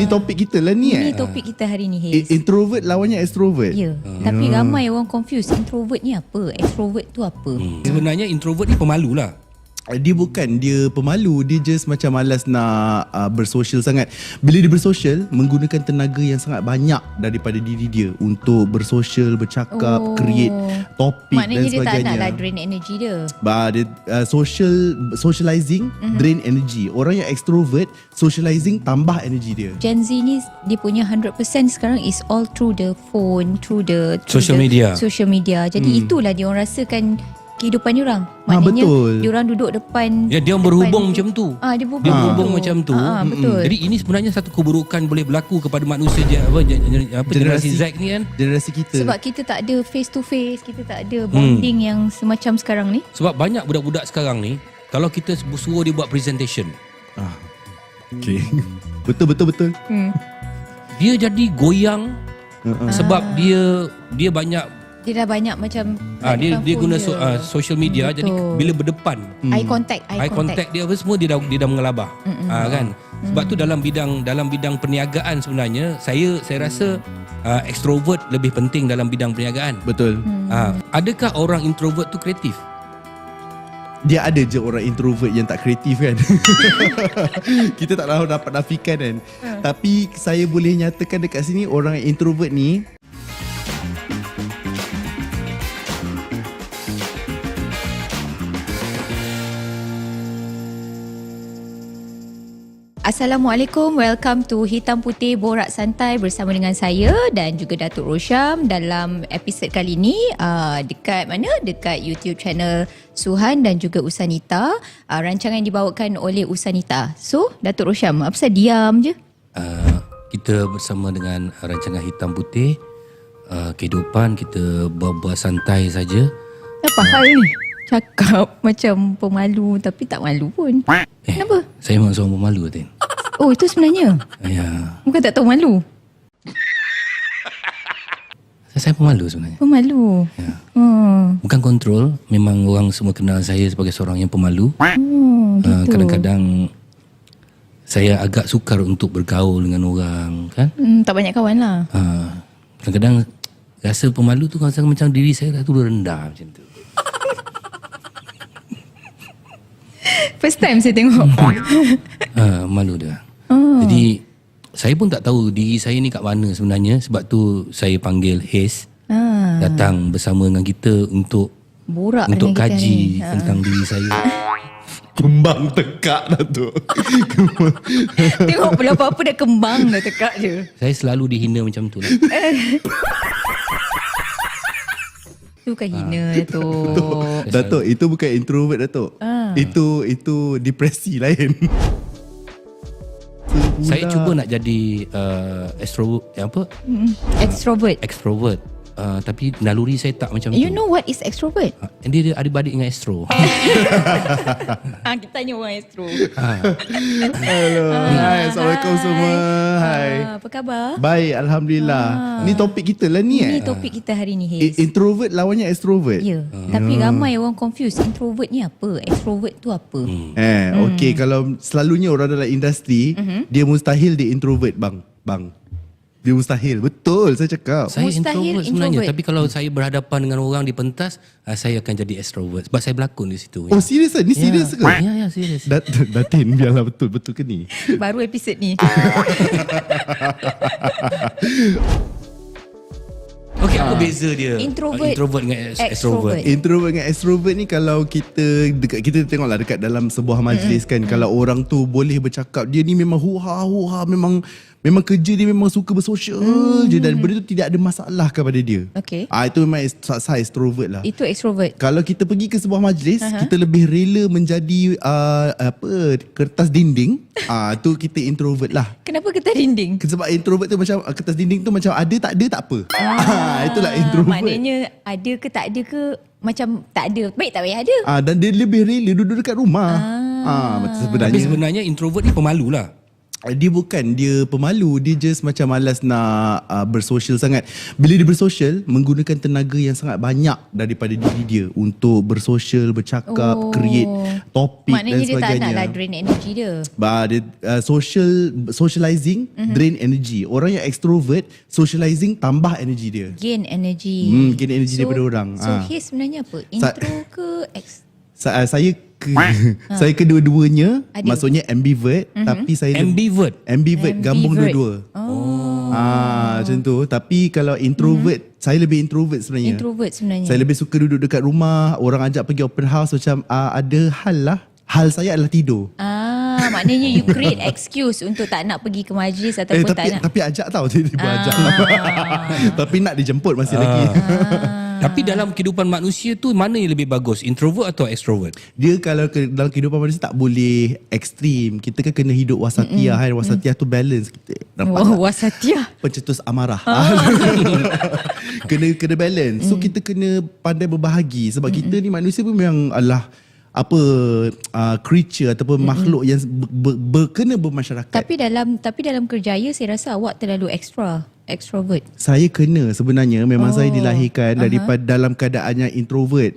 Ni topik kita lah ni. Ini topik kita hari ni, Haze. Introvert lawannya extrovert. Ya. Tapi ramai orang confuse. Introvert ni apa? Extrovert tu apa? Sebenarnya introvert ni pemalu lah. Dia bukan dia pemalu, dia just macam malas nak bersosial sangat. Bila dia bersosial, menggunakan tenaga yang sangat banyak daripada diri dia untuk bersosial, bercakap, create topik dan Maknanya dia tak sebagainya. nak lah drain energy dia. Dia socializing drain energy. Orang yang extrovert, socializing tambah energy dia. Gen Z ni dia punya 100% sekarang is all through the phone, through the Social media. Social media. Jadi itulah dia orang rasakan kehidupan dia orang. Maknanya betul. dia orang duduk depan. Ya, dia berhubung macam tu. Dia berhubung, Dia berhubung macam tu. Betul. Jadi ini sebenarnya satu keburukan boleh berlaku kepada manusia generasi Z ni kan. Generasi kita. Sebab kita tak ada face to face, kita tak ada bonding yang semacam sekarang ni. Sebab banyak budak-budak sekarang ni, kalau kita suruh dia buat presentation, Okay. Betul. dia jadi goyang sebab dia banyak Dia dah banyak macam dia guna social media. Jadi bila berdepan eye contact dia apa semua dia dah mengelabah. Kan. Sebab tu dalam bidang perniagaan sebenarnya saya rasa extrovert lebih penting dalam bidang perniagaan. Betul. Adakah orang introvert tu kreatif? Dia ada je orang introvert yang tak kreatif kan. Kita tak tahu dapat nafikan kan. Tapi saya boleh nyatakan dekat sini orang introvert ni Assalamualaikum, welcome to Hitam Putih Borak Santai bersama dengan saya dan juga Datuk Rosyam. Dalam episod kali ni dekat mana? Dekat YouTube channel Suhan dan juga Usanita. Rancangan yang dibawakan oleh Usanita. So, Datuk Rosyam, apa pasal diam je? Kita bersama dengan rancangan Hitam Putih, kehidupan kita berbual santai saja. Apa hal ni? Cakap macam pemalu tapi tak malu pun. Kenapa? Saya memang seorang pemalu, Tin. Oh, itu sebenarnya? Ya. Bukan tak tahu malu? Saya pemalu sebenarnya. Pemalu? Ya. Bukan kontrol. Memang orang semua kenal saya sebagai seorang yang pemalu. Gitu. Kadang-kadang saya agak sukar untuk bergaul dengan orang, kan? Tak banyak kawan lah. Kadang-kadang rasa pemalu tu rasa macam diri saya tu rendah macam tu. First time saya tengok. Malu dia. Jadi saya pun tak tahu diri saya ni kat mana sebenarnya. Sebab tu saya panggil Haze datang bersama dengan kita untuk Borak untuk dengan kita kaji ni. tentang diri saya. kembang tekak dah tu. Tengok pula apa-apa dah kembang dah tekak je. Saya selalu dihina macam tu lah. Itu bukan hina Datuk. Datuk, itu bukan introvert Datuk. Itu depresi lain. Saya cuba nak jadi extrovert. Tapi naluri saya tak macam You tu. know what is extrovert? Dia adik-beradik dengan astro. Kita tanya orang astro. Hello. Hai, Assalamualaikum semua. Hai. Apa khabar? Baik, Alhamdulillah. Ni topik kita lah ni. Ini topik kita hari ni, Haze. Introvert lawannya extrovert. Ya. Tapi ramai orang confuse. Introvert ni apa? Extrovert tu apa? Okay, kalau selalunya orang dalam industri, dia mustahil dia introvert bang. Dia mustahil. Betul saya cakap. Saya Mustahil introvert sebenarnya. introvert. Tapi kalau saya berhadapan dengan orang di pentas, saya akan jadi extrovert. Sebab saya berlakon di situ. Oh serius ni? Serius ke? Ya, serius. Datin, biarlah betul ke ni? Baru episod ni. Okey, apa beza dia? Introvert dengan extrovert. Introvert dengan extrovert ni kalau kita tengoklah dekat dalam sebuah majlis kan, kalau orang tu boleh bercakap, dia ni memang huha memang kerja dia memang suka bersosial je dan benda tu tidak ada masalah kepada dia. Okey. Itu memang saya extrovert lah. Itu extrovert. Kalau kita pergi ke sebuah majlis, kita lebih rela menjadi kertas dinding, tu kita introvert lah. Kenapa kita dinding? Sebab introvert tu macam kertas dinding tu macam ada tak apa. Itulah introvert. Maknanya ada ke tak ada ke, macam tak ada. Baik tak payah ada. Dan dia lebih rela duduk dekat rumah. Tapi sebenarnya introvert ni pemalu lah. Dia bukan dia pemalu, dia just macam malas nak bersosial sangat. Bila dia bersosial, menggunakan tenaga yang sangat banyak daripada diri dia untuk bersosial, bercakap, create topik dan Maknanya dia tak sebagainya. nak lah drain energy dia. Socializing drain energy. Orang yang extrovert, socializing tambah energy dia. Gain energy. Gain energy daripada orang. So his sebenarnya apa? Intro ke Saya saya kedua-duanya. Ada. Maksudnya ambivert, tapi saya Ambivert. gabung Ambivert. dua-dua. Macam tu. Tapi kalau introvert, saya lebih introvert sebenarnya. Introvert sebenarnya. Saya lebih suka duduk dekat rumah, orang ajak pergi open house macam ada hal lah. Hal saya adalah tidur. Maknanya you create excuse untuk tak nak pergi ke majlis ataupun tak nak. Tapi ajak tau, tiba-tiba ajak. Tapi nak dijemput masih lagi. Tapi dalam kehidupan manusia tu mana yang lebih bagus, introvert atau extrovert? Dia kalau dalam kehidupan manusia tak boleh ekstrim. Kita kan kena hidup wasatiyah kan. Wasatiyah tu balance kita. Nampak tak? Wasatiyah. Pencetus amarah. kena balance. So kita kena pandai berbahagi sebab kita ni manusia pun memang adalah creature ataupun makhluk yang kena bermasyarakat. Tapi dalam kerjaya saya rasa awak terlalu extrovert. Saya kena sebenarnya memang saya dilahirkan daripada dalam keadaan yang introvert.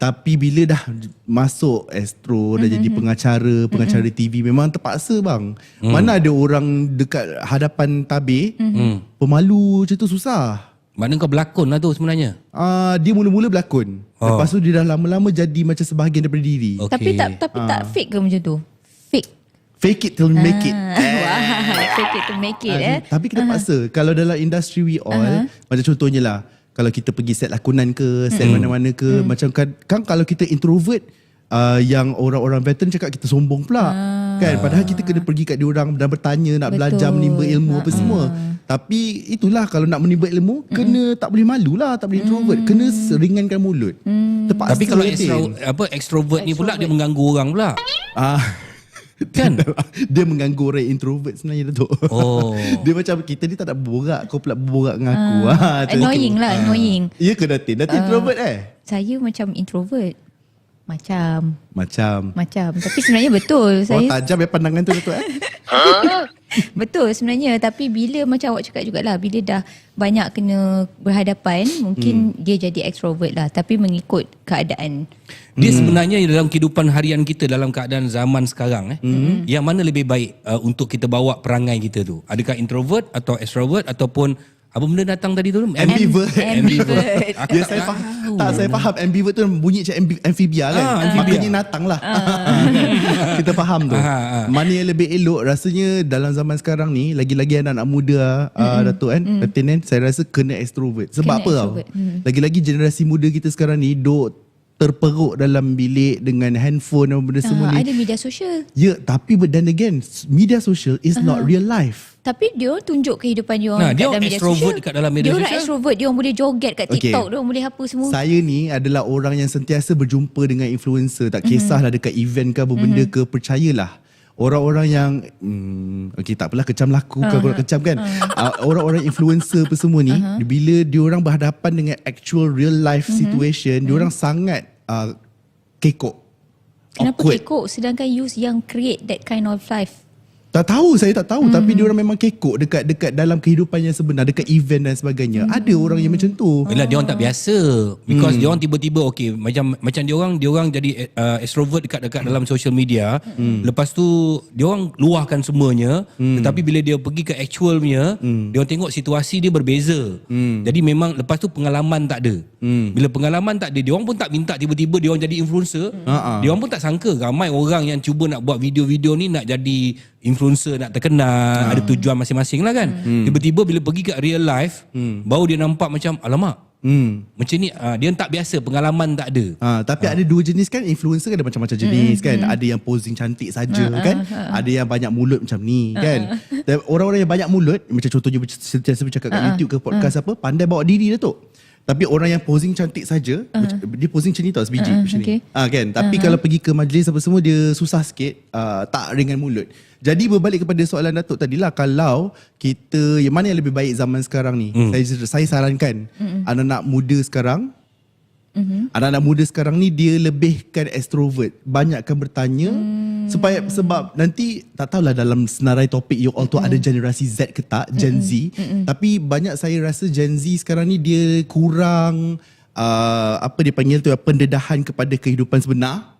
Tapi bila dah masuk astro, dah jadi pengacara TV, memang terpaksa bang. Mana ada orang dekat hadapan tabir pemalu macam tu susah. Mana kau berlakon lah tu sebenarnya. Dia mula-mula berlakon. Lepas tu dia dah lama-lama jadi macam sebahagian daripada diri. Okay. Tapi tak fake ke macam tu? Fake. Fake it till make it. Wah, fake it to make it Tapi kena paksa. Kalau dalam industri we all, macam contohnya lah, kalau kita pergi set lakonan ke, set mana-mana ke, macam kan kalau kita introvert, yang orang-orang veteran cakap kita sombong pula. Kan? Padahal kita kena pergi kat diorang dan bertanya, nak belajar, menimba ilmu apa semua. Tapi itulah, kalau nak menimba ilmu, kena tak boleh malu lah, tak boleh introvert. Kena ringankan mulut. Terpaksa. Tapi kalau betul. extrovert ni pula dia mengganggu orang pula. Kan? Dia mengganggu orang introvert sebenarnya Datuk. Dia macam kita ni tak nak berborak, kau pula berborak dengan aku. Annoying lah, annoying. Ya ke Datin? Datin introvert Saya macam introvert. Macam. Tapi sebenarnya betul. Saya tajam ya pandangan tu Datuk Betul sebenarnya. Tapi bila macam awak cakap jugalah, bila dah banyak kena berhadapan, mungkin dia jadi extrovert lah. Tapi mengikut keadaan. Dia sebenarnya dalam kehidupan harian kita, dalam keadaan zaman sekarang, yang mana lebih baik untuk kita bawa perangai kita tu? Adakah introvert atau extrovert ataupun apa benda datang tadi tu? Ambivert. Ambivert. Saya faham. Saya faham ambiword tu bunyi macam amphibia kan. Maknanya natang lah. Kita faham tu. Mana yang lebih elok rasanya dalam zaman sekarang ni, lagi-lagi anak-anak muda Datuk kan, Datin kan, saya rasa kena extrovert. Sebab apa tau? Lagi-lagi generasi muda kita sekarang ni duk terperuk dalam bilik dengan handphone dan benda semua ni. Ada media sosial. Ya, tapi then again, media sosial is not real life. Tapi dia orang tunjuk kehidupan dia orang dia dalam orang media extrovert sosial. dekat dalam media Dia orang sosial. extrovert, dia orang boleh joget kat TikTok, dia orang boleh apa semua. Saya ni adalah orang yang sentiasa berjumpa dengan influencer. Tak kisahlah dekat event ke apa benda ke, percayalah. Orang-orang yang tak apalah, kecam laku ke aku nak kecam kan. Orang-orang influencer apa semua ni, bila diorang berhadapan dengan actual real life situation, diorang sangat kekok. Kenapa awkward. kekok sedangkan you yang create that kind of life? Tak tahu, saya tak tahu. Tapi diorang memang kekok dekat dalam kehidupan yang sebenar, dekat event dan sebagainya. Ada orang yang macam tu. Yelah, dia orang tak biasa. Because dia orang tiba-tiba macam dia orang jadi extrovert dekat dalam social media. Lepas tu dia orang luahkan semuanya. Tetapi bila dia pergi ke actual punya, dia orang tengok situasi dia berbeza. Jadi memang lepas tu pengalaman tak ada. Bila pengalaman tak ada, dia orang pun tak minta tiba-tiba dia orang jadi influencer. Dia orang pun tak sangka ramai orang yang cuba nak buat video-video ni nak jadi influencer, nak terkenal, ada tujuan masing-masing lah kan. Tiba-tiba bila pergi kat real life, baru dia nampak macam alamak, macam ni, dia tak biasa, pengalaman tak ada. Tapi ada dua jenis kan, influencer kan ada macam-macam jenis kan. Ada yang posing cantik saja kan, ada yang banyak mulut macam ni kan. Dan orang-orang yang banyak mulut, macam contohnya sentiasa bercakap kat YouTube ke podcast apa, pandai bawa diri Datuk. Tapi orang yang posing cantik saja, dia posing macam ni tau, sebiji macam ni. Kan? Tapi kalau pergi ke majlis apa semua, dia susah sikit, tak ringan mulut. Jadi berbalik kepada soalan Datuk tadi lah, kalau kita, yang mana yang lebih baik zaman sekarang ni, saya sarankan anak-anak muda sekarang, Anak-anak muda sekarang ni dia lebihkan extrovert, banyakkan bertanya sebab nanti tak tahulah dalam senarai topik you all tu ada generasi Z ke tak, Gen Z, tapi banyak saya rasa Gen Z sekarang ni dia kurang apa dia panggil tu, pendedahan kepada kehidupan sebenar.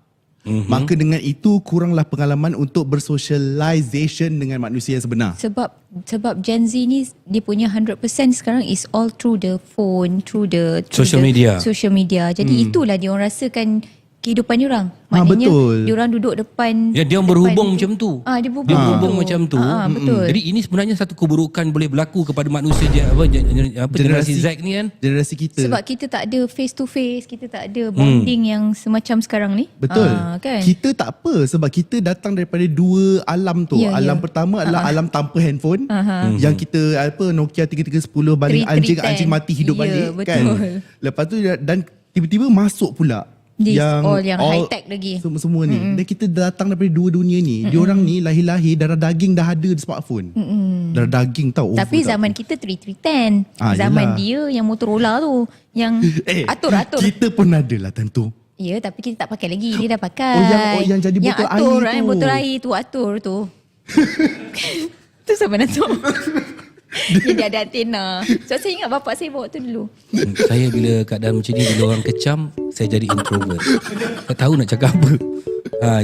Maka dengan itu kuranglah pengalaman untuk bersocialization dengan manusia yang sebenar. Sebab Gen Z ni dia punya 100% sekarang is all through the phone, through Social the media. Social media. Jadi itulah dia orang rasakan kehidupan diorang. Maknanya betul. diorang duduk depan. Ya, dia berhubung macam tu. Dia Dia berhubung macam tu. Betul. Jadi ini sebenarnya satu keburukan boleh berlaku kepada manusia generasi Z ni kan. Generasi kita. Sebab kita tak ada face to face, kita tak ada bonding yang semacam sekarang ni. Betul. Kan? Kita tak apa sebab kita datang daripada dua alam tu. Ya, Alam ya. pertama adalah alam tanpa handphone. Yang kita Nokia 3310 baling 3310. anjing mati hidup Ya, balik betul. kan. Lepas tu dan tiba-tiba masuk pula This all yang high tech lagi. Semua ni. Dan kita datang daripada dua dunia ni. Diorang ni lahir-lahir darah daging dah ada di smartphone. Darah daging tau. Tapi zaman kita 3310. Zaman yelah. dia yang Motorola tu, yang atur-atur. Kita pun ada lah time tu. Ya, tapi kita tak pakai lagi. Dia dah pakai. yang jadi botol atur, air tu. Botol air tu atur tu. Tu sama Datuk. Yang dia ada antena. So saya ingat bapak saya bawa tu dulu. Saya bila keadaan macam ni, bila orang kecam, saya jadi introvert. Tak tahu nak cakap apa.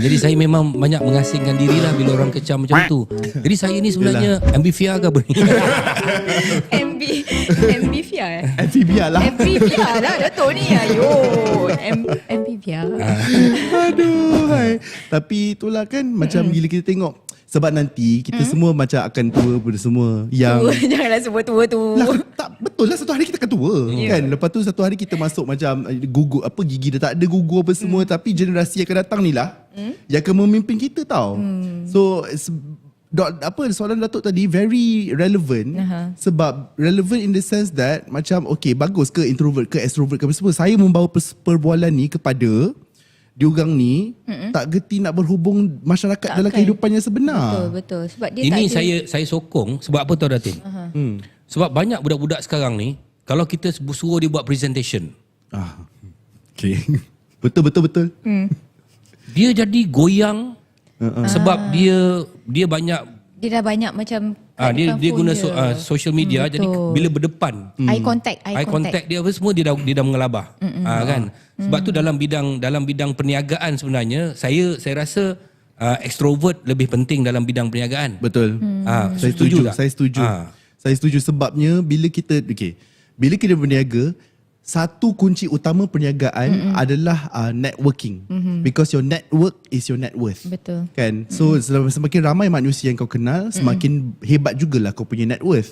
Jadi saya memang banyak mengasingkan diri lah bila orang kecam macam tu. Jadi saya ni sebenarnya ambivia ke apa ni? Ambivia Amphibia lah. Ambivia lah Datuk ni. Ayo. Ambivia. Aduh hai. Tapi itulah kan macam bila kita tengok, sebab nanti kita semua macam akan tua pada semua yang Janganlah sebut tua tu. lah, tak betul lah, satu hari kita akan tua kan. Lepas tu satu hari kita masuk macam gugur apa, gigi dah tak ada, gugur apa semua. Tapi generasi yang akan datang ni lah yang akan memimpin kita tau. So soalan Datuk tadi very relevant. Sebab relevant in the sense that macam okay, bagus ke introvert ke extrovert ke apa semua. Saya membawa perbualan ni kepada diorang ni tak gerti nak berhubung masyarakat Tak dalam akan. kehidupannya sebenar. Betul. Sebab dia Ini tak ada. saya sokong sebab apa tahu Datin? Sebab banyak budak-budak sekarang ni, kalau kita suruh dia buat presentation, Okay. Betul. dia jadi goyang sebab dia banyak Dia dah banyak macam dia phone guna dia. social media. Jadi betul. bila berdepan, Eye contact dia apa semua dia dah mengelabah. Kan? Sebab tu dalam bidang perniagaan sebenarnya saya rasa extrovert lebih penting dalam bidang perniagaan. Betul. Saya setuju setuju. tak? Saya setuju sebabnya bila kita berniaga, satu kunci utama perniagaan adalah networking. Because your network is your net worth. Betul. Kan? So semakin ramai manusia yang kau kenal, semakin hebat jugalah kau punya net worth.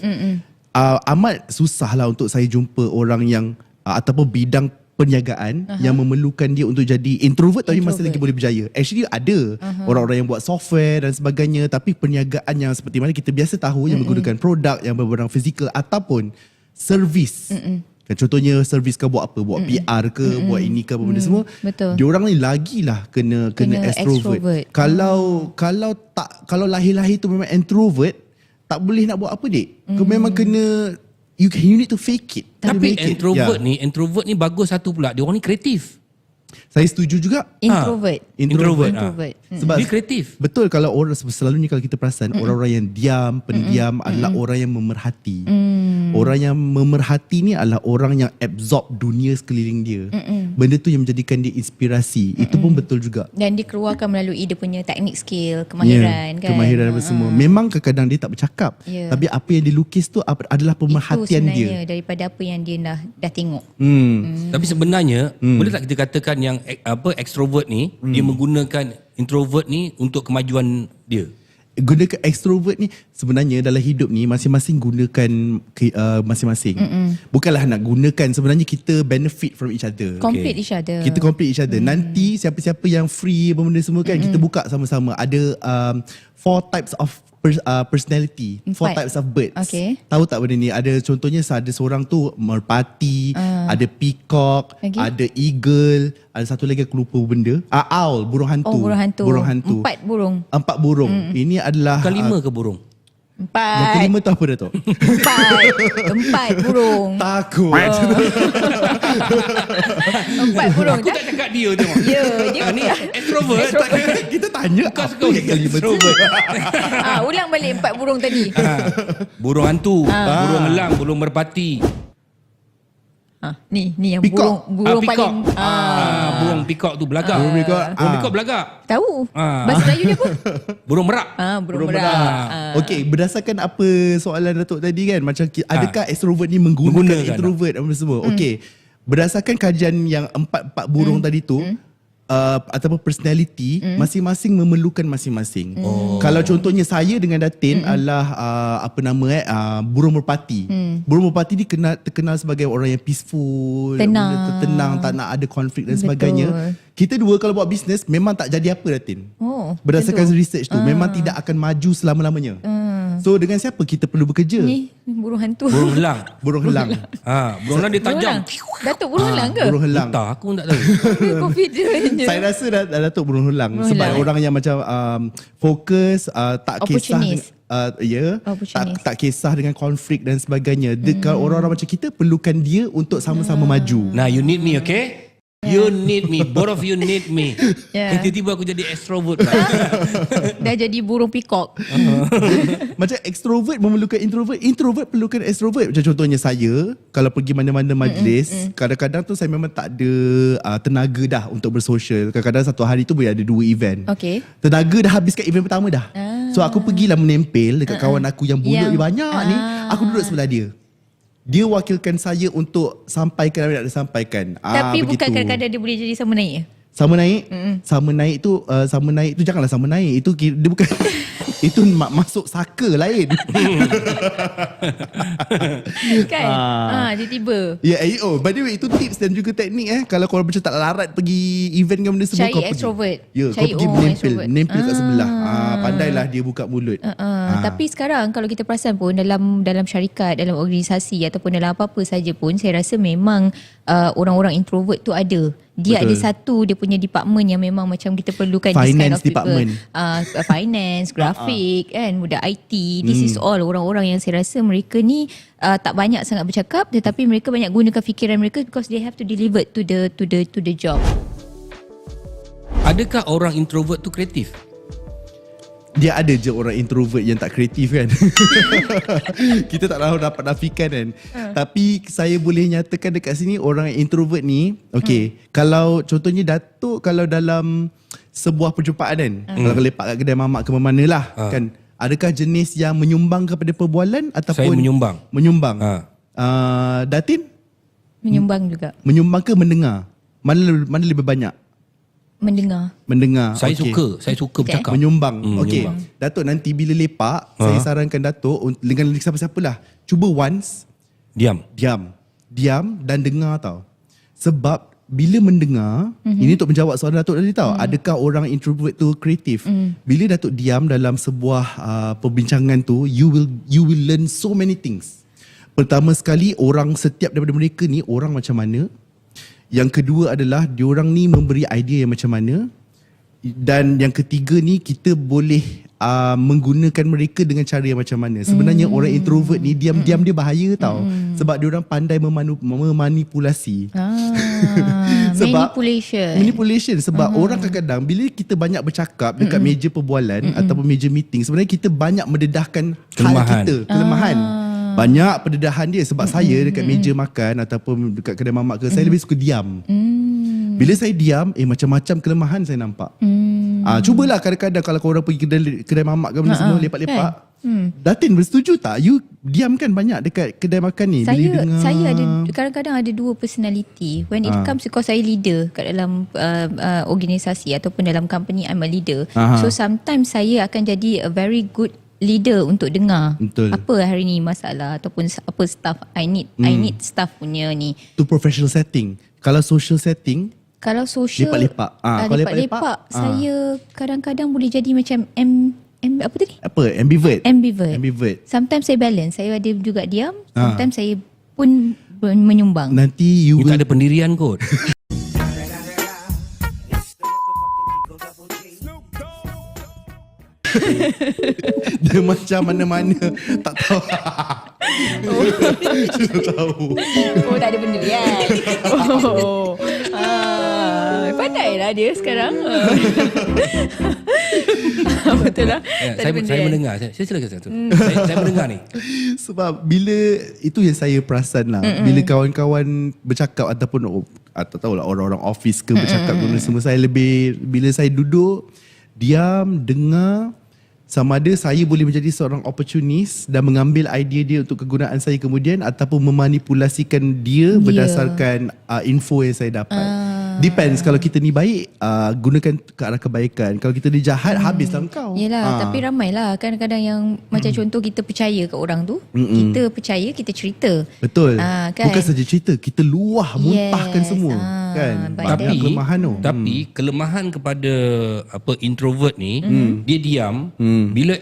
Amat susah lah untuk saya jumpa orang yang ataupun bidang perniagaan yang memerlukan dia untuk jadi introvert tapi masih lagi boleh berjaya. Actually ada orang-orang yang buat software dan sebagainya, tapi perniagaan yang seperti mana kita biasa tahu yang menggunakan produk yang berbarang fizikal ataupun servis. Kan, contohnya servis kau buat apa? Buat PR ke, buat ini ke apa benda semua. Betul. Diorang ni lagilah kena extrovert. Kalau lahir-lahir tu memang introvert, tak boleh nak buat apa dik. Kau memang kena you need to fake it. Tapi Make it. introvert ni bagus satu pula. Dia orang ni kreatif. Saya setuju juga. Introvert. Introvert. Sebab Dia kreatif. betul, kalau orang selalunya kalau kita perasan orang-orang yang diam, pendiam adalah orang yang memerhati. Orang yang memerhati ni adalah orang yang absorb dunia sekeliling dia. Benda tu yang menjadikan dia inspirasi. Itu pun betul juga. Dan dikeluarkan melalui dia punya teknik skill, kemahiran kan. Kemahiran apa semua. Memang kadang-kadang dia tak bercakap. Tapi apa yang dilukis tu adalah pemerhatian itu dia. sebenarnya daripada apa yang dia dah tengok. Tapi sebenarnya boleh tak kita katakan yang extrovert ni dia menggunakan introvert ni untuk kemajuan dia? Gunakan extrovert ni sebenarnya dalam hidup ni masing-masing gunakan masing-masing. Bukanlah nak gunakan, sebenarnya kita benefit from each other. Complete each other. Kita complete each other. Nanti siapa-siapa yang free benda semua kan, kita buka sama-sama. Ada 4 types of personality, 4 types of birds. Okay. Tahu tak benda ni? Ada contohnya ada seorang tu merpati, ada peacock, ada eagle, ada satu lagi aku lupa benda. Owl, burung hantu. Oh, burung hantu. Burung hantu. 4 burung. 4 burung. Ini adalah Bukan 5 ke burung? Yang kelima tu apa Datuk? Empat burung. Takut. Empat burung. Aku tak cakap dia tengok. Ya, dia Ni extrovert. Kita tanya Bukan apa suka yang kelima tu. Ulang balik empat burung tadi. Burung hantu, burung elang, burung merpati. Ni yang Peacock. burung Peacock. paling Burung peacock tu belagak. Burung peacock. Burung peacock belagak. tahu. Ah. Bahasa Melayu dia apa? Burung merak. Burung merak. Okey, berdasarkan apa soalan Datuk tadi kan, macam adakah extrovert ni menggunakan Menggunakan. introvert apa semua. Okey. Berdasarkan kajian yang empat buru tadi tu, ataupun personality, masing-masing memerlukan masing-masing. Kalau contohnya saya dengan Datin adalah burung merpati. Burung merpati ni terkenal sebagai orang yang peaceful, tenang, tak nak ada konflik dan sebagainya. Kita dua kalau buat bisnes memang tak jadi apa Datin. Berdasarkan research tu memang tidak akan maju selama-lamanya. So dengan siapa kita perlu bekerja? Ni burung hantu. Burung elang. Burung helang. Burung elang dia tajam. Datuk burung helang ke? Burung helang. Tak, aku pun tak tahu. Confident je. Saya rasa Datuk burung helang Burung sebab helang, orang yang macam fokus, tak kisah Opportunist. Opportunist. tak kisah dengan konflik dan sebagainya. Kalau orang-orang macam kita perlukan dia untuk sama-sama maju. Nah, you need me, okay? You need me. Both of you need me. Yeah. Tiba-tiba aku jadi extrovert. Dah jadi burung peacock. Macam extrovert memerlukan introvert, introvert perlukan extrovert. Macam contohnya saya kalau pergi mana-mana majlis, kadang-kadang tu saya memang tak ada tenaga dah untuk bersosial. Kadang-kadang satu hari tu boleh ada 2 event. Okay. Tenaga dah habis kat event pertama dah. So aku pergilah menempel dekat kawan aku yang bulut Yang- banyak ni. Aku duduk sebelah dia. Dia wakilkan saya untuk sampaikan apa yang nak disampaikan. Tapi bukan begitu. kadang-kadang dia boleh jadi sama naik. Sama naik, sama naik tu janganlah sama naik. Itu dia bukan itu masuk saka lain. Kan? Dia tiba. Ya, by the way itu tips dan juga teknik kalau korang macam tak larat pergi event kan benda semua Cari kau extrovert. pergi. Ya, Cari kau pergi orang menempel, extrovert. menempel kat sebelah. Pandailah dia buka mulut. Tapi sekarang kalau kita perasan pun dalam syarikat, dalam organisasi ataupun dalam apa-apa saja pun, saya rasa memang orang-orang introvert tu ada. Dia Betul. ada satu dia punya department yang memang macam kita perlukan this kind Finance of people. department. Finance, grafik kan, budak IT. This is all orang-orang yang saya rasa mereka ni tak banyak sangat bercakap tetapi mereka banyak gunakan fikiran mereka because they have to deliver to the job. Adakah orang introvert tu kreatif? Dia ada je orang introvert yang tak kreatif kan. Kita tak tahu dapat nafikan kan. Tapi saya boleh nyatakan dekat sini orang introvert ni, kalau contohnya Datuk kalau dalam sebuah perjumpaan kan, kalau lepak kat kedai mamak ke mana lah kan, adakah jenis yang menyumbang kepada perbualan ataupun Saya menyumbang. Menyumbang. Datin Menyumbang juga. menyumbang ke mendengar? Mana lebih banyak? Mendengar. Mendengar. Saya suka bercakap. Menyumbang. Okey. menyumbang. Datuk nanti bila lepak, saya sarankan Datuk dengan siapa-siapa lah. Cuba once Diam. diam dan dengar tau. Sebab bila mendengar, ini untuk menjawab soalan Datuk tadi tau, adakah orang introvert tu kreatif? Bila Datuk diam dalam sebuah perbincangan tu, you will learn so many things. Pertama sekali, orang setiap daripada mereka ni orang macam mana. Yang kedua adalah diorang ni memberi idea yang macam mana. Dan yang ketiga ni kita boleh menggunakan mereka dengan cara yang macam mana. Sebenarnya orang introvert ni diam-diam dia bahaya tau. Sebab diorang pandai memanipulasi. Manipulation. Sebab orang kadang-kadang bila kita banyak bercakap dekat meja perbualan ataupun meja meeting, sebenarnya kita banyak mendedahkan hal kita, kelemahan. Banyak pendedahan dia. Sebab saya dekat meja makan ataupun dekat kedai mamak ke, saya lebih suka diam. Bila saya diam, macam-macam kelemahan saya nampak. Cubalah kadang-kadang kalau korang pergi kedai mamak ke benda semua, lepak-lepak. Datin bersetuju tak? You diamkan banyak dekat kedai makan ni. Saya ada kadang-kadang ada dua personality. When it comes because saya leader kat dalam organisasi ataupun dalam company, I'm a leader. So sometimes saya akan jadi a very good leader untuk dengar. Betul. Apa hari ni masalah ataupun apa staff I need staff punya ni. Tu professional setting. Kalau social setting, Kalau social lepak-lepak. Kalau lepak-lepak saya kadang-kadang boleh jadi macam apa tadi? apa? Ambivert. Ambivert. Sometimes saya balance. Saya ada juga diam. Sometimes saya pun menyumbang. Nanti You you will tak ada pendirian kot. Dia macam mana-mana tak tahu. Tak tahu. Oh, tak ada benda kan? Oh. Pandailah dia sekarang. Betul lah. Tak ada benda Saya kan? mendengar. Saya silakan satu. Saya mendengar ni. Sebab bila itu yang saya perasan lah. Bila kawan-kawan bercakap ataupun tak tahulah orang-orang office ke bercakap guna semua, saya lebih bila saya duduk diam dengar, sama ada saya boleh menjadi seorang opportunis dan mengambil idea dia untuk kegunaan saya kemudian ataupun memanipulasikan dia berdasarkan info yang saya dapat. Depends, kalau kita ni baik gunakan ke arah kebaikan. Kalau kita ni jahat habislah kau. Yelah, tapi ramailah kadang-kadang yang macam contoh kita percaya kat orang tu. Kita percaya, kita cerita. Betul. Kan? Bukan saja cerita, kita luah muntahkan semua kan. Banyak kelemahan tu. Tapi kelemahan kepada introvert ni, dia diam. Bila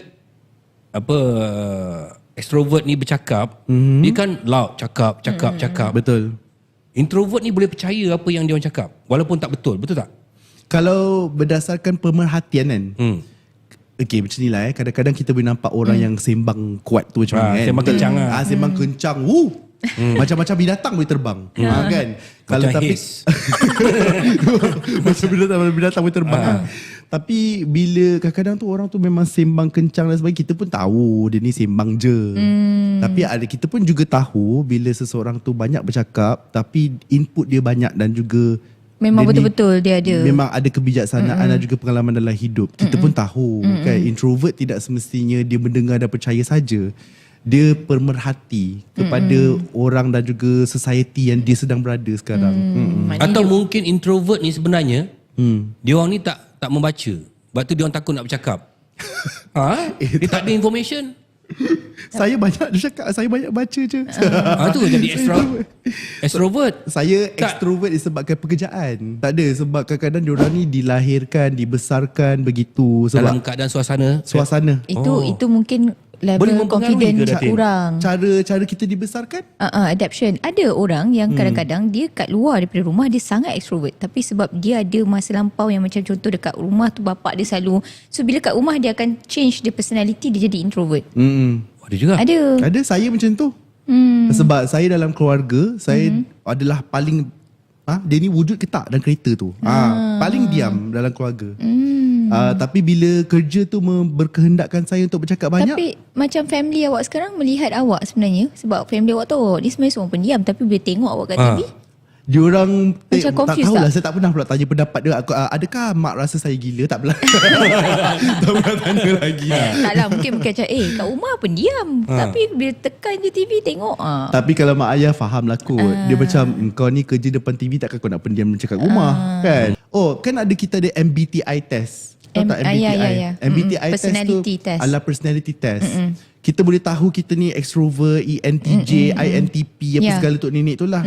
extrovert ni bercakap, dia kan loud cakap. Betul. Introvert ni boleh percaya apa yang dia orang cakap walaupun tak betul tak? Kalau berdasarkan pemerhatian kan. Okey, macam ni lah kadang-kadang kita boleh nampak orang yang sembang kuat tu macam ni kan. Sembang kencang lah. Sembang kencang. Macam-macam binatang boleh terbang. Kan. Kalau Macam tapi Haze. macam binatang boleh terbang kan. Tapi bila kadang-kadang tu orang tu memang sembang kencang dan sebagainya, kita pun tahu dia ni sembang je. Tapi kita pun juga tahu bila seseorang tu banyak bercakap tapi input dia banyak dan juga Memang dia betul-betul dia ada. Memang ada kebijaksanaan dan juga pengalaman dalam hidup. Kita pun tahu kan, introvert tidak semestinya dia mendengar dan percaya saja. Dia pemerhati kepada orang dan juga society yang dia sedang berada sekarang. Atau mungkin introvert ni sebenarnya dia orang ni tak membaca. Sebab tu dia orang takut nak bercakap. Dia tak ada information. Saya banyak cakap, saya banyak baca je. Tu jadi extrovert. Saya extrovert disebabkan pekerjaan. Tak ada, sebab kadang-kadang diorang ni dilahirkan, dibesarkan begitu Dalam sebab keadaan suasana. Itu mungkin Boleh level mempengaruhi ke, confidence Datin? kurang. cara kita dibesarkan. Adaption. Ada orang yang kadang-kadang dia kat luar daripada rumah dia sangat extrovert, tapi sebab dia ada masa lampau yang macam contoh dekat rumah tu bapak dia selalu, so bila kat rumah dia akan change dia personality, dia jadi introvert. Ada juga. Ada. Saya macam tu. Sebab saya dalam keluarga, saya adalah paling dia ni wujud ketak dalam kereta tu. Paling diam dalam keluarga. Tapi bila kerja tu berkehendakkan saya untuk bercakap banyak. Tapi macam family awak sekarang melihat awak sebenarnya, sebab family awak tahu awak ni sebenarnya seorang pendiam, tapi bila tengok awak kat TV diorang macam tak confused tahulah, tak? saya tak pernah pula tanya pendapat dia. Adakah mak rasa saya gila? Tak pernah. Tak pernah tanya lagi. Taklah, mungkin macam kat rumah pendiam, tapi bila tekan je TV tengok Tapi kalau mak ayah faham lah kot. Dia macam kau ni kerja depan TV, takkan kau nak pendiam macam kat rumah kan. Kan ada kita ada MBTI test. Tahu tak MBTI? ya. MBTI Personality test tu test. adalah personality test. Kita boleh tahu kita ni extrovert, ENTJ, INTP, apa segala tu nenek tu lah.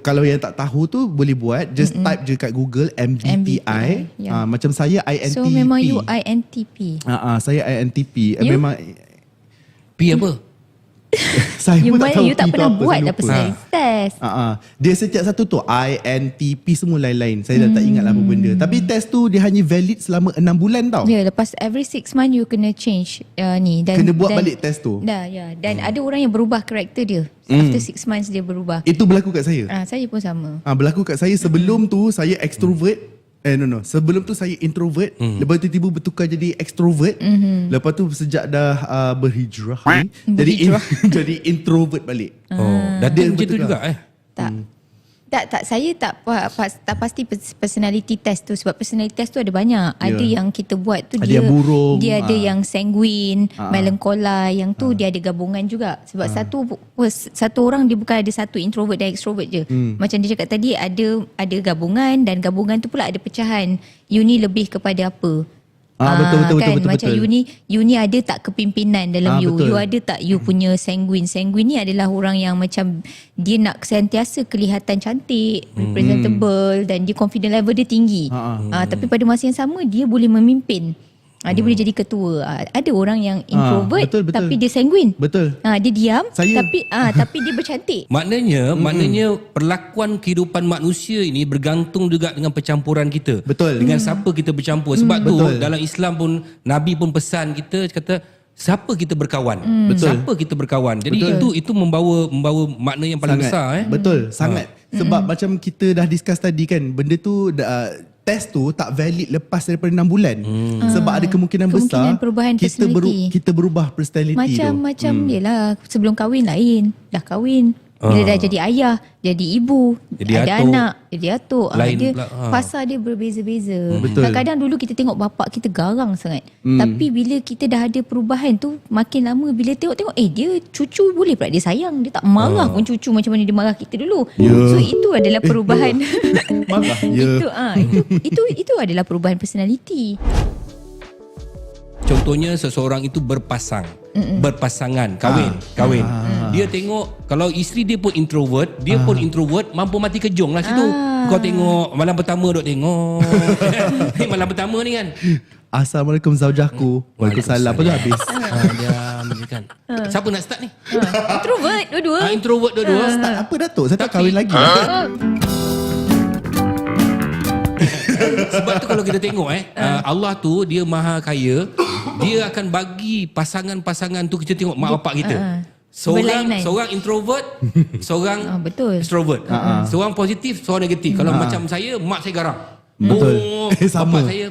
Kalau yang tak tahu tu boleh buat, just type je kat Google MBTI. ya. Macam saya INTP. So memang you INTP. Saya INTP. You? Memang P apa? saya pun tak tahu you tak P tu pernah apa, buat saya dah lupa. personality test. Dia setiap satu tu INTP semua lain-lain. Saya dah tak ingat lah apa benda. Tapi test tu dia hanya valid selama 6 bulan tau. Ya, lepas every 6 months you kena change ni dan Kena buat balik test tu. Dan ada orang yang berubah karakter dia. After 6 months dia berubah. Itu berlaku kat saya. Saya pun sama. Berlaku kat saya. Sebelum tu saya extrovert. No. Sebelum tu saya introvert. Lepas tu tiba bertukar jadi extrovert. Lepas tu sejak dah berhijrah ni, jadi introvert balik. Datin macam tu betul juga Tak, saya tak pasti personality test tu, sebab personality test tu ada banyak. Ada yang kita buat tu Ada yang burung. dia ada yang sanguine, melancholy, yang tu dia ada gabungan juga. Sebab satu orang dia bukan ada satu introvert dan extrovert je. Macam dia cakap tadi ada gabungan, dan gabungan tu pula ada pecahan. You ni lebih kepada apa? Betul. Macam you ni ada tak kepimpinan dalam you? Betul. You ada tak you punya sanguine? Sanguine ni adalah orang yang macam dia nak sentiasa kelihatan cantik, presentable, dan dia confident level dia tinggi. Tapi pada masa yang sama dia boleh memimpin. Dia boleh jadi ketua. Ada orang yang introvert betul. tapi dia sanguine. Betul. Dia diam Saya- tapi dia bercantik. Maknanya perlakuan kehidupan manusia ini bergantung juga dengan percampuran kita. Betul. Dengan siapa kita bercampur. Sebab tu Betul. dalam Islam pun Nabi pun pesan kita kata siapa kita berkawan. Betul. Siapa kita berkawan. Jadi itu membawa makna yang paling besar Betul, sangat. Sebab macam kita dah discuss tadi kan, benda tu test tu tak valid lepas daripada 6 bulan. Sebab ada kemungkinan besar perubahan personality. kita berubah personality tu. Macam yelah, sebelum kahwin lain, dah kahwin. Bila dah jadi ayah, jadi ibu, Jadi ada atuk. anak, jadi atuk. Lain Dia pula. fasa dia berbeza-beza. Betul. Kadang-kadang dulu kita tengok bapak kita garang sangat. Tapi bila kita dah ada perubahan tu, makin lama bila tengok-tengok, dia cucu boleh pula dia sayang. Dia tak marah pun cucu macam mana dia marah kita dulu. So itu adalah perubahan. Marah. Ya. Itu adalah perubahan personality. Contohnya seseorang itu berpasangan, kahwin. Dia tengok kalau isteri dia pun introvert, dia pun introvert, mampu mati kejung lah situ. Kau tengok malam pertama duk tengok. Malam pertama ni kan. Assalamualaikum zaujahku. Waalaikumsalam. Lepas tu habis. Diam je kan. Siapa nak start ni? Introvert dua-dua. Introvert dua-dua. Tak apa Datuk, saya tak kahwin lagi. Sebab tu kalau kita tengok Allah tu dia maha kaya. Dia akan bagi pasangan-pasangan tu, kita tengok mak bapak kita. Berlainan. Seorang introvert, seorang betul. extrovert. Seorang positif, seorang negatif. Kalau macam saya, mak saya garang. Betul. Sama. Bapak saya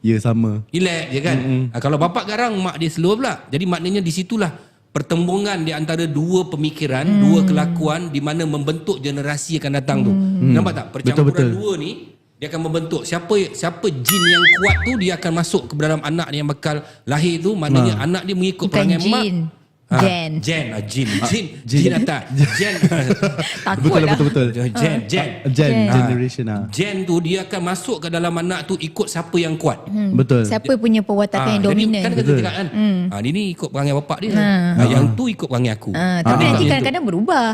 Ya, sama. relax je kan. Kalau bapak garang, mak dia slow pula. Jadi maknanya di situlah pertembungan di antara dua pemikiran, dua kelakuan di mana membentuk generasi akan datang tu. Nampak tak? Percampuran Betul. dua ni dia akan membentuk siapa jin yang kuat tu, dia akan masuk ke dalam anak yang bakal lahir tu. Maknanya anak dia mengikut Bukan perangai mak. jin. Jin atas. Jin. Takut lah. Betul. Jen. Generation. Gen tu dia akan masuk ke dalam anak tu ikut siapa yang kuat. Betul. Siapa punya perwatakan yang Jadi dominan. kan kita cakap kan. Dia ni ikut perangai bapak dia. Yang tu ikut perangai aku. Tapi nanti kadang-kadang berubah.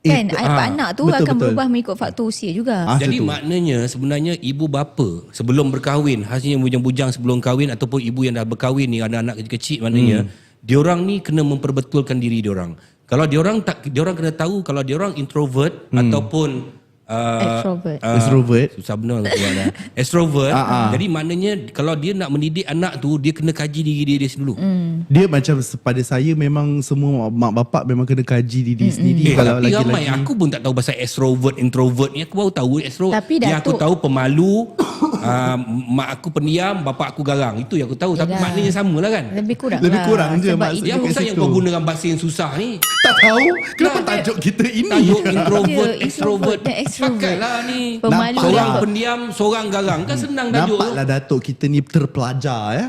Kan anak tu betul, akan betul. berubah mengikut faktor usia juga. Jadi Betul. maknanya sebenarnya ibu bapa sebelum berkahwin, hasilnya bujang-bujang sebelum kahwin ataupun ibu yang dah berkahwin ni ada anak kecil-kecil, maknanya diorang ni kena memperbetulkan diri diorang. Kalau diorang kena tahu kalau diorang introvert ataupun Extrovert. susah benar nak buat lah. Extrovert. Jadi maknanya kalau dia nak mendidik anak tu, dia kena kaji diri dia dulu. Dia macam pada saya memang semua mak bapak memang kena kaji diri sendiri. Kalau Tapi lagi-lagi ramai aku pun tak tahu pasal extrovert, introvert ni. Aku baru tahu extrovert. Tapi Yang aku Datuk- tahu pemalu, mak aku pendiam, bapak aku garang. Itu yang aku tahu. Tapi Yalah. maknanya samalah kan. Lebih kurang Lebih lah. kurang je Sebab maksud itu Yang kat usah yang situ. kau gunakan bahasa yang susah ni. Tak tahu kenapa Nah, tajuk kita ini. Tajuk introvert, Dia extrovert. introvert dan extrovert. Pakailah ni. Pemalu Seorang dan pendiam, seorang garang. Kan senang tajuk tu. Nampaklah Datuk kita ni terpelajar ya.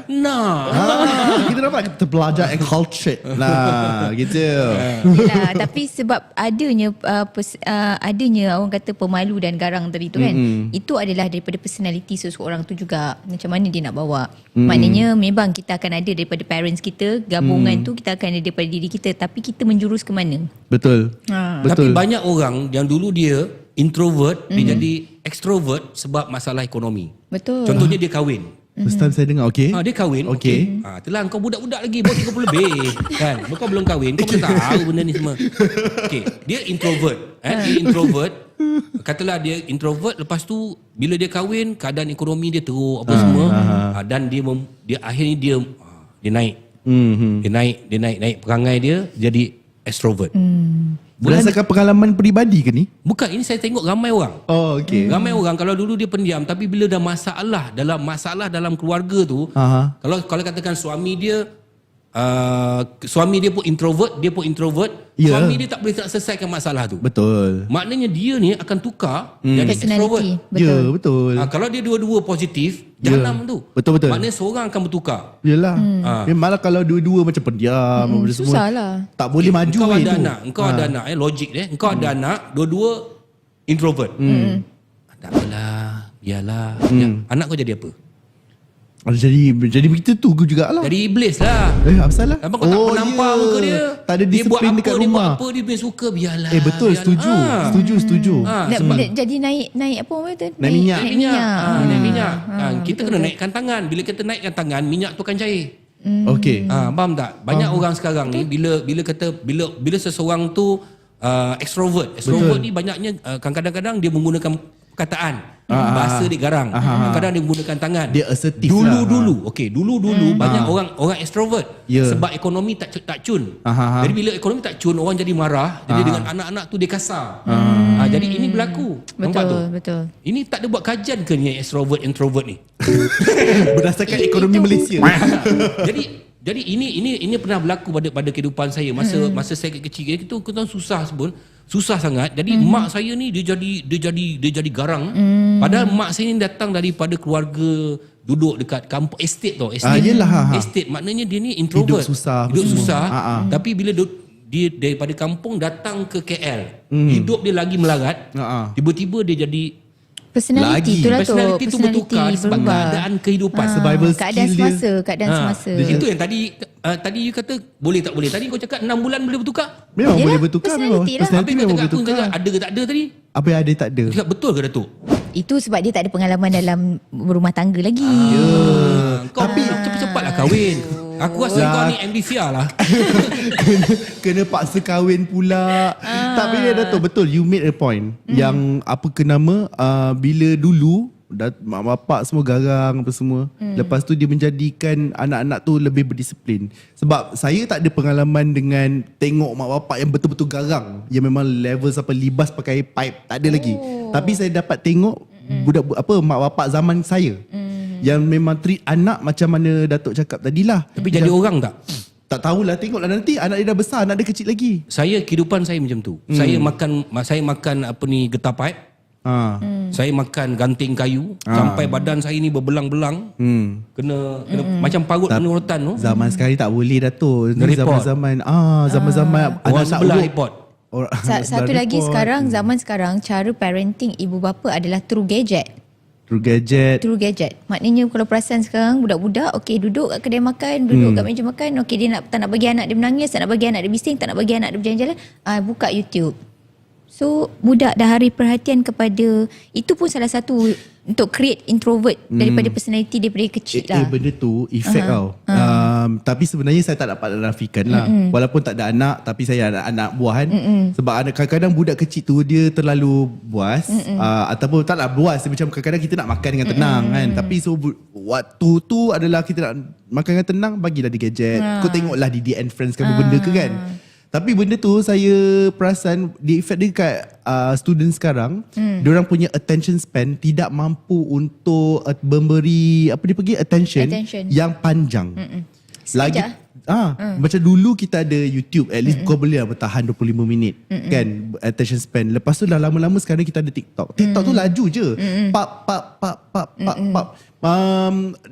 Kita nampak terpelajar and cultured. Nah, gitu. Yelah, tapi sebab adanya orang kata pemalu dan garang tadi tu kan, itu adalah daripada personality seseorang tu juga. Macam mana dia nak bawa. Maknanya memang kita akan ada daripada parents kita, gabungan tu kita akan ada daripada diri kita, tapi kita menjurus ke mana. Betul. Tapi banyak orang yang dulu dia introvert, dia jadi extrovert sebab masalah ekonomi. Betul. Contohnya dia kahwin. First time saya dengar, okay. Dia kahwin. Okey. Itulah kau budak-budak lagi, baru 30 lebih. Kan? Kau belum kahwin, kau belum tahu benda ni semua. Okey, dia introvert. Dia introvert. Katalah dia introvert, lepas tu bila dia kahwin, keadaan ekonomi dia teruk apa semua. Dan dia akhirnya dia naik. Dia naik perangai dia jadi extrovert. Berdasarkan pengalaman peribadi ke ni? Bukan, ini saya tengok ramai orang. Oh, okay. Ramai orang kalau dulu dia pendiam, tapi bila dah masalah dalam keluarga tu, kalau katakan suami dia pun introvert, Ya. suami dia tak boleh tak selesaikan masalah tu. Betul. Maknanya dia ni akan tukar jadi extrovert. Personality. Ya, Betul. betul. Kalau dia dua-dua positif, Ya. jahanam tu. Betul. Maknanya seorang akan bertukar. Yelah. Malah kalau dua-dua macam pendiam apa semua. Susah lah. Tak boleh maju Engkau ada itu. anak, ada anak, logik dia. Engkau ada anak, dua-dua introvert. Tak apalah, biarlah. Anak kau jadi apa? Jadi begitu tu jugalah. Jadi iblis lah. Apa salah? Abang kau tak pernah nampak muka dia. Tak ada Dia buat disiplin apa, dekat dia buat rumah. apa, dia punya suka, biarlah. Betul, biarlah. setuju. Jadi naik apa orang tu? Naik minyak. Naik minyak. Kita kena naikkan tangan. Bila kita naikkan tangan, minyak tu akan cair. Okey. Faham tak? Banyak orang sekarang ni bila seseorang tu extrovert ni banyaknya kadang-kadang dia menggunakan perkataan. Bahasa dia garang. Kadang-kadang dia menggunakan tangan. Dia assertif Dulu banyak orang extrovert sebab ekonomi tak cun. Jadi bila ekonomi tak cun, orang jadi marah. Jadi dengan anak-anak tu dia kasar. Jadi ini berlaku. Nampak tu? Betul. Ini tak ada buat kajian ke ni extrovert introvert ni? Berdasarkan ekonomi Malaysia. Jadi ini pernah berlaku pada kehidupan saya masa saya kecil. Kita susah sangat. Jadi mak saya ni dia jadi garang. Padahal mak saya ni datang daripada keluarga duduk dekat kampung estate tau. Estate maknanya dia ni introvert. Hidup susah. Tapi bila dia daripada kampung datang ke KL, hidup dia lagi melarat. Tiba-tiba dia jadi Personality tu bertukar sebab keadaan kehidupan. Survival keadaan skill semasa, keadaan semasa. Itu yang tadi you kata boleh tak boleh. Tadi kau cakap 6 bulan boleh bertukar. Memang Yelah, boleh bertukar memang. personality lah. Habis kau memang cakap aku bertukar. ada ke tak ada tadi? Apa yang ada tak ada? Cakap betul ke Datuk? Itu sebab dia tak ada pengalaman dalam berumah tangga lagi. Kau cepat-cepatlah kahwin. Aku rasa kau ni ambisia lah. kena paksa kahwin pula. Tak bila Dato' betul you made a point yang apa ke nama bila dulu mak bapak semua garang apa semua. Lepas tu dia menjadikan anak-anak tu lebih berdisiplin. Sebab saya tak ada pengalaman dengan tengok mak bapak yang betul-betul garang. Yang memang level sampai libas pakai pipe. Tak ada lagi. Tapi saya dapat tengok budak mak bapak zaman saya. Yang memang treat anak macam mana Datuk cakap tadilah. Tapi jadi orang tak? Tak tahulah, tengoklah nanti anak dia dah besar, anak dia kecil lagi. Kehidupan saya macam tu. Saya makan apa ni getah pipe. Saya makan ganting kayu sampai badan saya ni berbelang-belang. Kena macam parut kena rotan tu. Zaman sekarang tak boleh Datuk. Ni Report. zaman-zaman zaman Orang anak-anak sebelah urut. report. Satu lagi sekarang, zaman sekarang, cara parenting ibu bapa adalah through gadget. Through gadget. Maknanya kalau perasan sekarang budak-budak duduk kat kedai makan, duduk kat meja makan, dia tak nak bagi anak dia menangis, tak nak bagi anak dia bising, tak nak bagi anak dia berjalan-jalan, buka YouTube. So budak dah hari perhatian kepada itu pun salah satu untuk create introvert daripada personality daripada kecil lah. Benda tu efek tau. Tapi sebenarnya saya tak dapat nafikan lah. Walaupun tak ada anak, tapi saya ada anak buah kan. Sebab kadang-kadang budak kecil tu dia terlalu buas. Ataupun taklah buas. Macam kadang-kadang kita nak makan dengan tenang kan. Tapi waktu tu adalah kita nak makan dengan tenang, bagilah di gadget. Kau tengoklah DDN Friends ke apa benda ke kan. Tapi benda tu saya perasan di efek dekat student sekarang, diorang punya attention span tidak mampu untuk memberi attention yang panjang. Lagi macam dulu kita ada YouTube, at least kau boleh bertahan 25 minit kan attention span. Lepas tu dah lama-lama sekarang kita ada TikTok. TikTok tu laju je. Pap.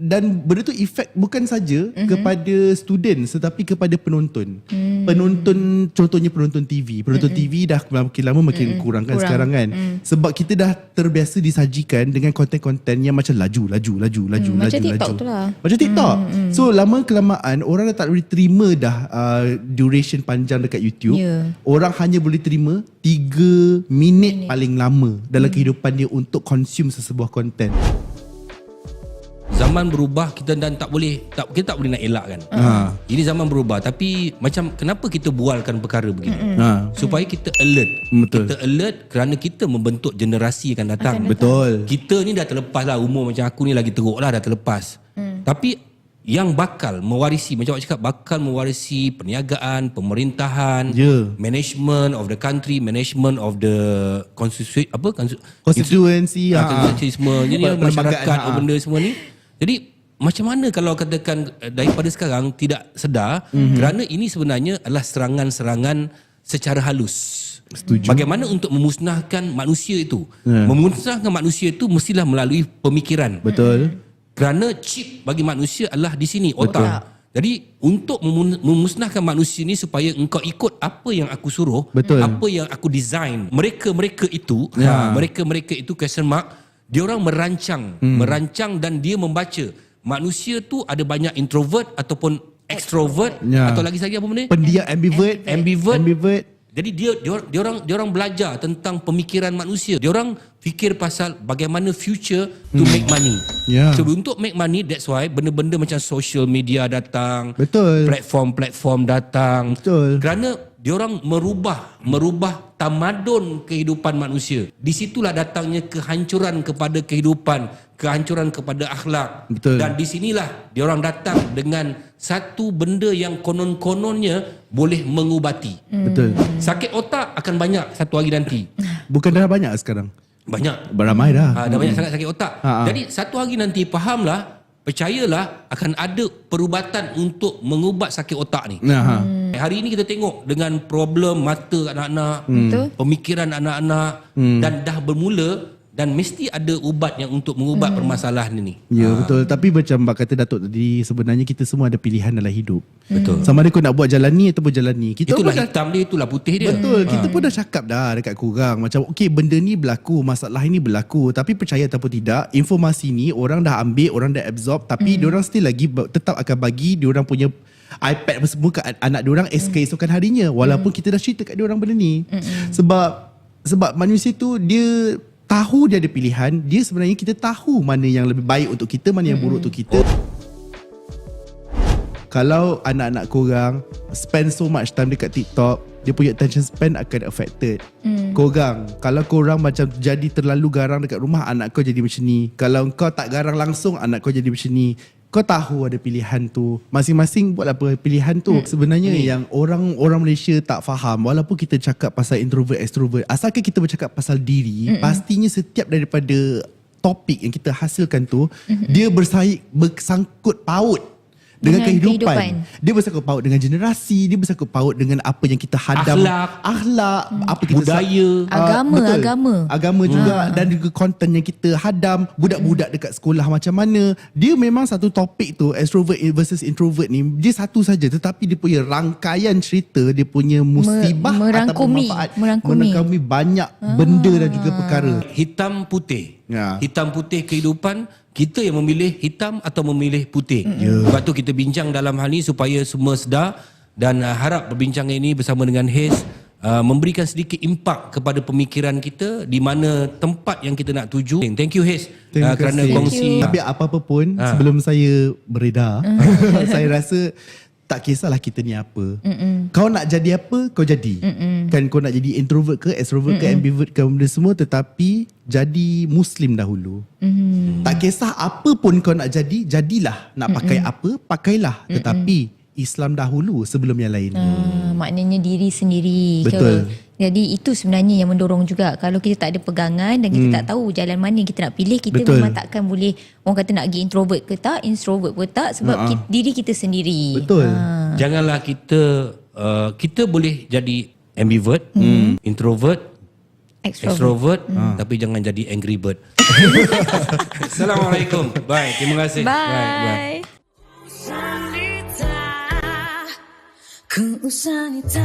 Dan benda tu efek bukan saja kepada student tetapi kepada penonton. Penonton, contohnya penonton TV. Penonton TV dah makin lama makin kurang kan sekarang kan. Sebab kita dah terbiasa disajikan dengan konten-konten yang macam laju. Macam TikTok tu lah. Macam TikTok. So lama kelamaan orang dah tak boleh terima dah duration panjang dekat YouTube. Orang hanya boleh terima 3 minit paling lama dalam kehidupan dia untuk consume sesebuah konten. Zaman berubah, kita tak boleh nak elakkan. Ini zaman berubah, tapi macam kenapa kita bualkan perkara begini? Supaya kita alert. Betul. Kita alert kerana kita membentuk generasi akan datang. Betul. Kita ni dah terlepas lah, umur macam aku ni lagi teruk lah, dah terlepas. Tapi yang bakal mewarisi, macam awak cakap, bakal mewarisi perniagaan, pemerintahan, management of the country, management of the constituency semua ni, masyarakat, benda semua ni. Jadi macam mana kalau katakan daripada sekarang tidak sedar, kerana ini sebenarnya adalah serangan-serangan secara halus. Setuju. Bagaimana untuk memusnahkan manusia itu? Memusnahkan manusia itu mestilah melalui pemikiran. Betul. Kerana chip bagi manusia adalah di sini, otak. Jadi untuk memusnahkan manusia ni supaya engkau ikut apa yang aku suruh, apa yang aku design. Mereka itu question mark, dia orang merancang dan dia membaca manusia tu ada banyak introvert ataupun extrovert Ya. atau lagi apa benda? Pendiam, ambivert. Ambivert. Jadi dia orang belajar tentang pemikiran manusia. Dia orang fikir pasal bagaimana future to make money. Ya. So untuk make money, that's why benda-benda macam social media datang, Betul. platform datang. Betul. Kerana dia orang merubah tamadun kehidupan manusia. Di situlah datangnya kehancuran kepada kehidupan, kehancuran kepada akhlak. Betul. Dan di sinilah dia orang datang dengan satu benda yang konon-kononnya boleh mengubati. Betul. Sakit otak akan banyak satu hari nanti. Bukan dah banyak sekarang. Banyak. Beramai dah. Dah banyak sangat sakit otak. Ha. Jadi satu hari nanti fahamlah, percayalah akan ada perubatan untuk mengubat sakit otak ni. Nah, Hari ini kita tengok dengan problem mata anak-anak, Betul. pemikiran anak-anak dan dah bermula dan mesti ada ubat yang untuk mengubat permasalahan ini. Ya betul. Tapi macam Mbak kata Datuk tadi, sebenarnya kita semua ada pilihan dalam hidup. Betul. Sama ada kau nak buat jalan ni ataupun jalan ni. Kita Itulah pun dah, hitam dia, itulah putih dia. betul. Kita pun dah cakap dah dekat korang. Macam okey, benda ni berlaku, masalah ini berlaku. Tapi percaya ataupun tidak, informasi ni orang dah ambil, orang dah absorb. Tapi diorang still lagi tetap akan bagi diorang punya iPad apa semua kat anak diorang keesokan harinya. Walaupun kita dah cerita kat diorang benda ni. Sebab manusia tu dia tahu dia ada pilihan. Dia sebenarnya kita tahu mana yang lebih baik untuk kita, mana yang buruk untuk kita. Kalau anak-anak korang spend so much time dekat TikTok, dia punya attention span akan affected. Korang, kalau korang macam jadi terlalu garang dekat rumah, anak kau jadi macam ni. Kalau kau tak garang langsung, anak kau jadi macam ni. Kau tahu ada pilihan tu. Masing-masing buat apa pilihan tu. Sebenarnya yang orang Malaysia tak faham, walaupun kita cakap pasal introvert, extrovert, asalkan kita bercakap pasal diri, pastinya setiap daripada topik yang kita hasilkan tu, dia bersangkut paut dengan kehidupan. Dia bersangkut paut dengan generasi, dia bersangkut paut dengan apa yang kita hadam, akhlak, apa kita budaya, agama juga, dan juga konten yang kita hadam, budak-budak dekat sekolah macam mana. Dia memang satu topik tu, extrovert versus introvert ni, dia satu saja, tetapi dia punya rangkaian cerita, dia punya musibah ataupun manfaat merangkumi banyak benda dan juga perkara. hitam putih. Ya. Hitam putih kehidupan, kita yang memilih hitam atau memilih putih. Sebab tu kita bincang dalam hal ni supaya semua sedar, dan harap perbincangan ini bersama dengan Haze memberikan sedikit impak kepada pemikiran kita di mana tempat yang kita nak tuju. Thank you Haze Terima kerana kasih. kongsi. Tapi apa-apa pun sebelum saya beredar, saya rasa tak kisahlah kita ni apa. Kau nak jadi apa, kau jadi. Kan kau nak jadi introvert ke, extrovert ke, ambivert ke, benda semua, tetapi jadi Muslim dahulu. Tak kisah apa pun kau nak jadi, jadilah. Nak pakai apa, pakailah. Tetapi Islam dahulu sebelum yang lain. Maknanya diri sendiri. Betul. Jadi itu sebenarnya yang mendorong juga. Kalau kita tak ada pegangan dan kita tak tahu jalan mana yang kita nak pilih, kita Betul. memang takkan boleh, orang kata nak pergi introvert ke tak, extrovert pun tak, sebab diri kita sendiri. Betul. Janganlah kita boleh jadi ambivert, introvert, extrovert, tapi jangan jadi angry bird. Assalamualaikum. Bye. Terima kasih. Bye. Ku usanita